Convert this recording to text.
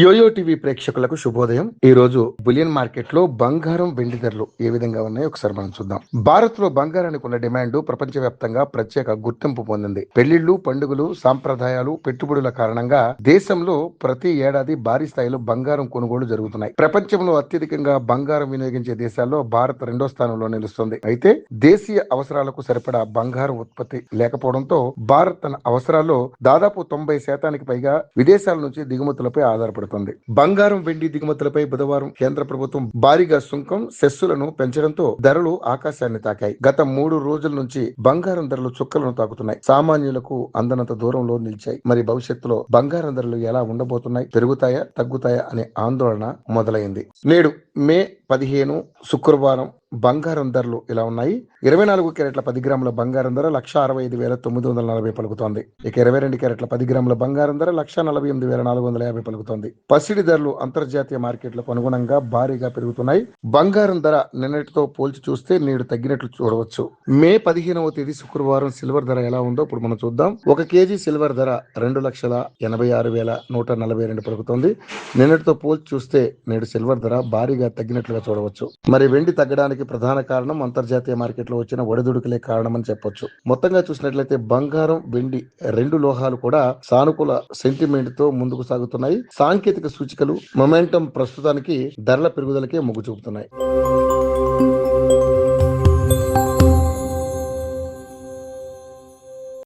Yo-yo TV ప్రేక్షకులకు శుభోదయం. ఈ రోజు బులియన్ మార్కెట్ లో బంగారం వెండి ధరలు ఏ విధంగా ఉన్నాయో ఒకసారి మనం చూద్దాం. భారత్ లో బంగారానికి ఉన్న డిమాండ్ ప్రపంచవ్యాప్తంగా ప్రత్యేక గుర్తింపు పొందింది. పెళ్లిళ్లు, పండుగలు, సాంప్రదాయాలు, పెట్టుబడుల కారణంగా దేశంలో ప్రతి ఏడాది భారీ స్థాయిలో బంగారం కొనుగోలు జరుగుతున్నాయి. ప్రపంచంలో అత్యధికంగా బంగారం వినియోగించే దేశాల్లో భారత్ రెండో స్థానంలో నిలుస్తుంది. అయితే దేశీయ అవసరాలకు సరిపడా బంగారం ఉత్పత్తి లేకపోవడంతో భారత్ తన అవసరాల్లో దాదాపు 90% పైగా విదేశాల నుంచి దిగుమతులపై ఆధారపడుతుంది. బంగారం, వెండి దిగుమతులపై బుధవారం కేంద్ర ప్రభుత్వం భారీగా సుంకం, సెస్సులను పెంచడంతో ధరలు ఆకాశాన్ని తాకాయి. గత 3 రోజుల నుంచి బంగారం ధరలు చుక్కలను తాకుతున్నాయి. సామాన్యులకు అందనంత దూరంలో నిలిచాయి. మరి భవిష్యత్తులో బంగారం ధరలు ఎలా ఉండబోతున్నాయి? పెరుగుతాయా, తగ్గుతాయా అనే ఆందోళన మొదలైంది. నేడు మే 15 శుక్రవారం బంగారం ధరలు ఇలా ఉన్నాయి. 24 క్యారెట్ల 10 గ్రాముల బంగారం ధర 1,65,940 పలుకుతోంది. ఇక 22 క్యారెట్ల 10 గ్రాముల బంగారం ధర 1,48,450 పలుకుతోంది. పసిడి ధరలు అంతర్జాతీయ మార్కెట్లకు అనుగుణంగా భారీగా పెరుగుతున్నాయి. బంగారం ధర నిన్నటితో పోల్చి చూస్తే నేడు తగ్గినట్లు చూడవచ్చు. మే 15వ తేదీ శుక్రవారం సిల్వర్ ధర ఎలా ఉందో ఇప్పుడు మనం చూద్దాం. 1 కేజీ సిల్వర్ ధర 2,86,142 పలుకుతోంది. నిన్నటితో పోల్చి చూస్తే నేడు సిల్వర్ ధర భారీగా తగ్గినట్లుగా చూడవచ్చు. మరి వెండి తగ్గడానికి ప్రధాన కారణం అంతర్జాతీయ మార్కెట్లో వచ్చిన ఒడిదుడుకులే కారణమని చెప్పొచ్చు. మొత్తంగా చూసినట్లయితే బంగారం, వెండి రెండు లోహాలు కూడా సానుకూల సెంటిమెంట్ తో ముందుకు సాగుతున్నాయి. సాంకేతిక సూచికలు మొమెంటం ప్రస్తుతానికి ధరల పెరుగుదలకే మొగ్గు చూపుతున్నాయి.